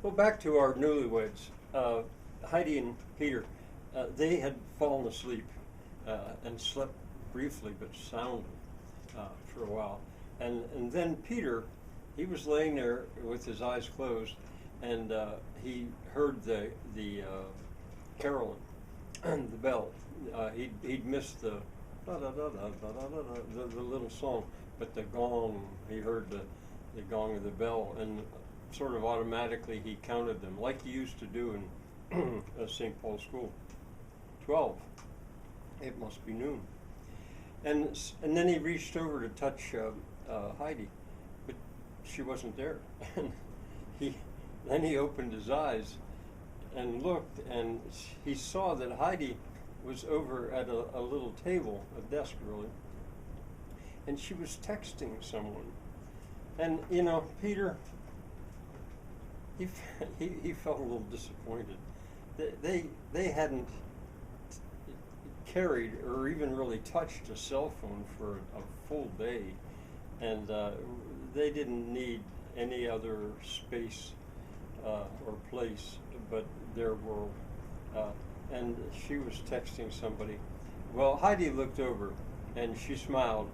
Well, back to our newlyweds. Heidi and Peter, they had fallen asleep and slept briefly but soundly for a while. And then Peter, he was laying there with his eyes closed, and he heard the caroling, the bell. He'd missed the the little song, but the gong. He heard the gong of the bell, and sort of automatically he counted them, like he used to do in St. Paul's School. 12. It must be noon. And then he reached over to touch Heidi, but she wasn't there. And then he opened his eyes and looked, and he saw that Heidi was over at a little table, a desk really, and she was texting someone. And you know, Peter, he felt a little disappointed. They hadn't carried or even really touched a cell phone for a full day, and they didn't need any other space or place but their world. And she was texting somebody. Well, Heidi looked over and she smiled.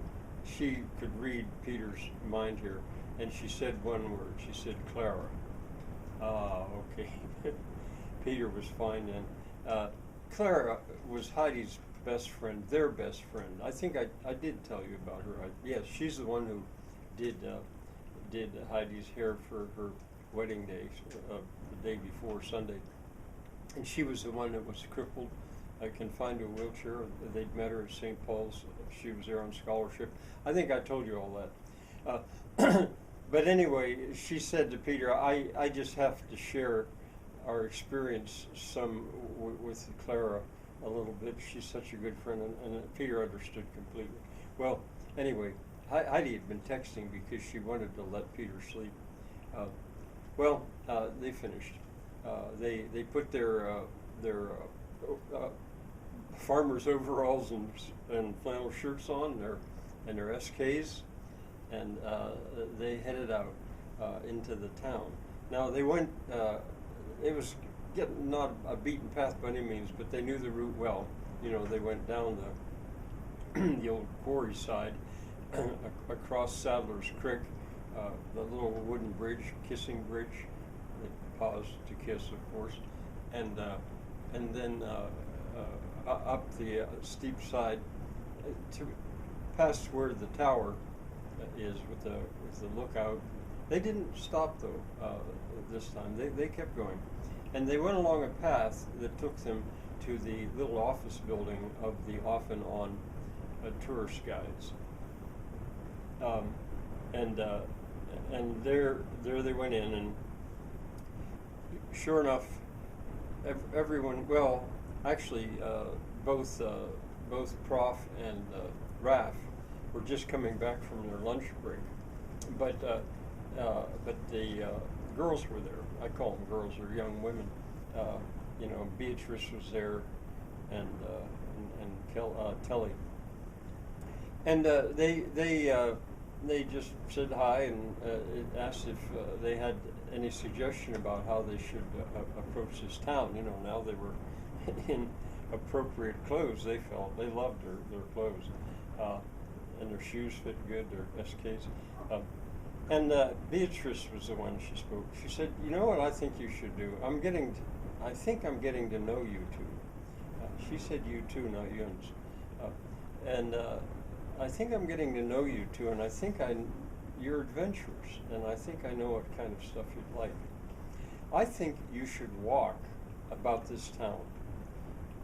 She could read Peter's mind here, and she said one word. She said, "Clara." Ah, okay. Peter was fine then. Clara was Heidi's best friend, their best friend. I think I did tell you about her. Yes, she's the one who did Heidi's hair for her wedding day, the day before Sunday. And she was the one that was crippled, confined to a wheelchair. They'd met her at St. Paul's. She was there on scholarship. I think I told you all that. But anyway, she said to Peter, I just have to share our experience with Clara a little bit. She's such a good friend, and Peter understood completely. Well, anyway, Heidi had been texting because she wanted to let Peter sleep. They finished. They put their farmer's overalls and flannel shirts on, and their SKs, and they headed out into the town. Now they went. It was not a beaten path by any means, but they knew the route well. You know, they went down the old quarry side, across Sadler's Creek, the little wooden bridge, Kissing Bridge. They paused to kiss, of course, and then up the steep side to past where the tower is with the lookout. They didn't stop though this time. They kept going, and they went along a path that took them to the little office building of the off and on tourist guides. And there they went in, and sure enough, everyone. Well, actually, both Prof and Raf were just coming back from their lunch break, but the girls were there. I call them girls; they're young women. You know, Beatrice was there, and Telly, and they just said hi and asked if they had any suggestion about how they should approach this town. You know, now they were in appropriate clothes. They felt they loved their clothes, and their shoes fit good. Their SKs. And Beatrice was the one she spoke. She said, "You know what I think you should do? I think I'm getting to know you two." She said you two, not Yuns. I think I'm getting to know you two, and I think you're adventurous, and I think I know what kind of stuff you'd like. I think you should walk about this town.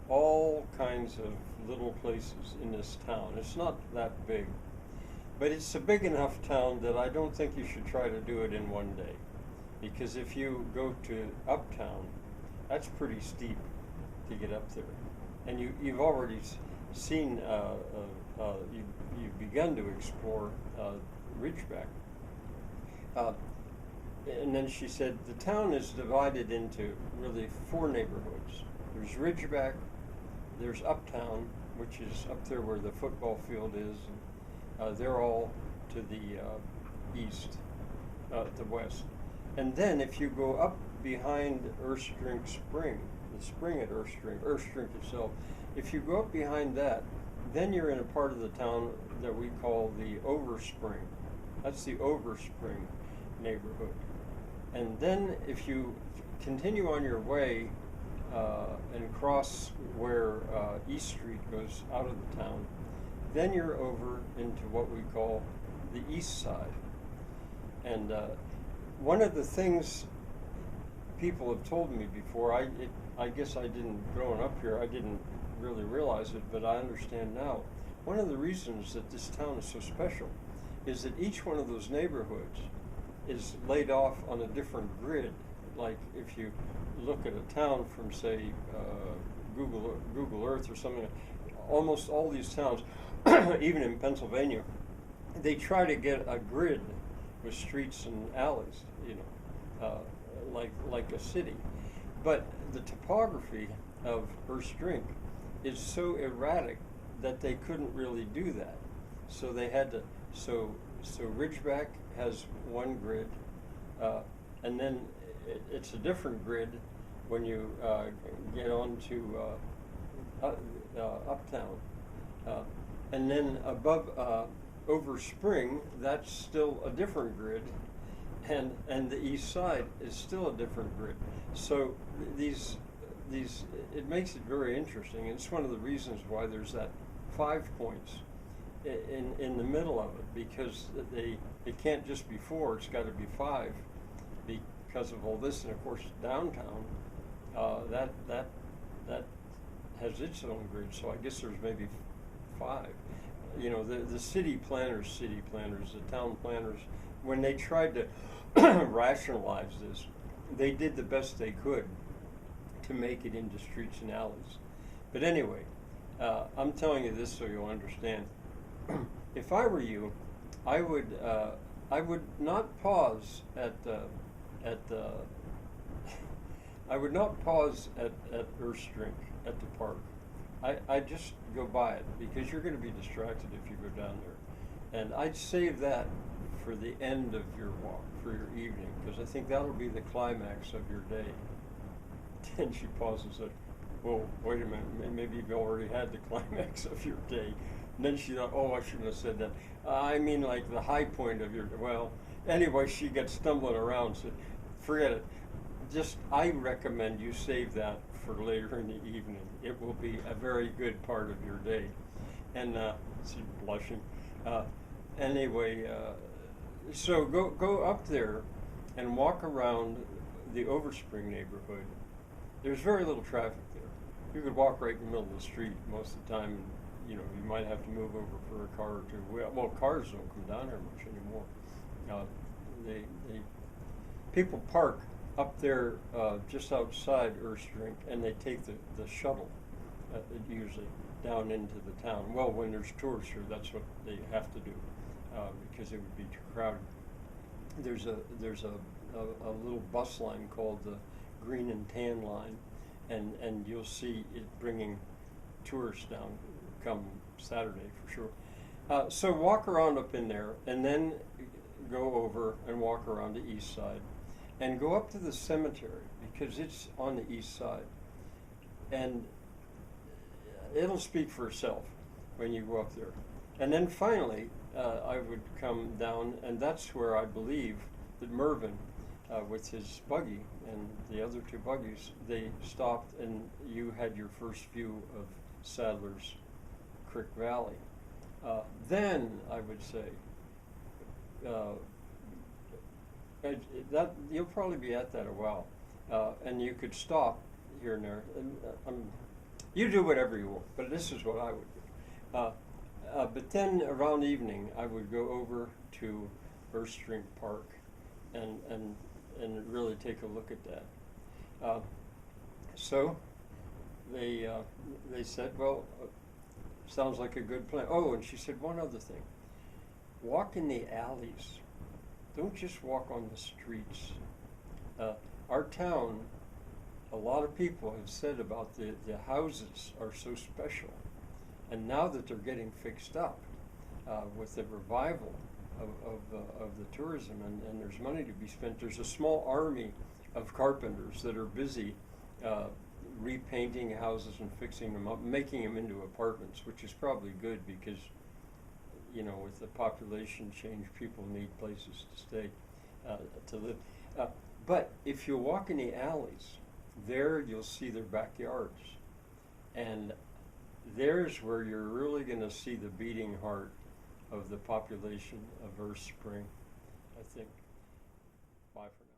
All kinds of little places in this town. It's not that big, but it's a big enough town that I don't think you should try to do it in one day. Because if you go to uptown, that's pretty steep to get up there. And you've already seen, you've begun to explore Ridgeback. And then she said, the town is divided into really 4 neighborhoods. There's Ridgeback, there's Uptown, which is up there where the football field is. And, they're all to the east, the west. And then if you go up behind Erstrink Spring, the spring at Erstrink itself, if you go up behind that, then you're in a part of the town that we call the Overspring. That's the Overspring neighborhood. And then if you continue on your way and cross where East Street goes out of the town, then you're over into what we call the East Side. And one of the things people have told me before, I guess I didn't, growing up here, I didn't really realize it, but I understand now. One of the reasons that this town is so special is that each one of those neighborhoods is laid off on a different grid. Like if you look at a town from, say, Google Earth or something, almost all these towns, even in Pennsylvania, they try to get a grid with streets and alleys, you know, like a city. But the topography of Erstrink is so erratic that they couldn't really do that. So they had to, so Ridgeback has one grid, and then it's a different grid when you get on to Uptown. And then above over Spring, that's still a different grid, and the East Side is still a different grid. So these it makes it very interesting. It's one of the reasons why there's that 5 points in the middle of it, because it can't just be 4, it's got to be 5 because of all this. And of course downtown that has its own grid, so I guess there's maybe 5. You know, the city planners, the town planners, when they tried to rationalize this, they did the best they could to make it into streets and alleys. But anyway, I'm telling you this so you'll understand. If I were you, I would not pause at Erstrink at the park. I just go by it, because you're going to be distracted if you go down there. And I'd save that for the end of your walk, for your evening, because I think that'll be the climax of your day. Then she pauses and said, "Well, wait a minute, maybe you've already had the climax of your day." And then she thought, "Oh, I shouldn't have said that. I mean like the high point of your," well, anyway, she gets stumbling around, so forget it. Just, I recommend you save that for later in the evening. It will be a very good part of your day. And she's blushing. Anyway, so go up there and walk around the Overspring neighborhood. There's very little traffic there. You could walk right in the middle of the street most of the time. And, you know, you might have to move over for a car or two. Well, cars don't come down here much anymore. People park up there just outside Erstrink, and they take the shuttle usually down into the town. Well, when there's tourists here, that's what they have to do, because it would be too crowded. There's a little bus line called the Green and Tan line, and you'll see it bringing tourists down come Saturday for sure. So walk around up in there, and then go over and walk around the East Side, and go up to the cemetery, because it's on the East Side, and it'll speak for itself when you go up there. And then finally, I would come down, and that's where I believe that Mervyn, with his buggy and the other 2 buggies, they stopped, and you had your first view of Sadler's Creek Valley. Then I would say that you'll probably be at that a while, and you could stop here and there. You do whatever you want, but this is what I would do. But then around evening, I would go over to Erstrink Park and really take a look at that. So they said, well, sounds like a good plan. Oh, and she said one other thing. Walk in the alleys. Don't just walk on the streets. Our town, a lot of people have said about the houses are so special. And now that they're getting fixed up with the revival of the tourism, and there's money to be spent, there's a small army of carpenters that are busy repainting houses and fixing them up, making them into apartments, which is probably good because, you know, with the population change, people need places to stay, to live. But if you walk in the alleys, there you'll see their backyards. And there's where you're really going to see the beating heart of the population of Earth Spring, I think. Bye for now.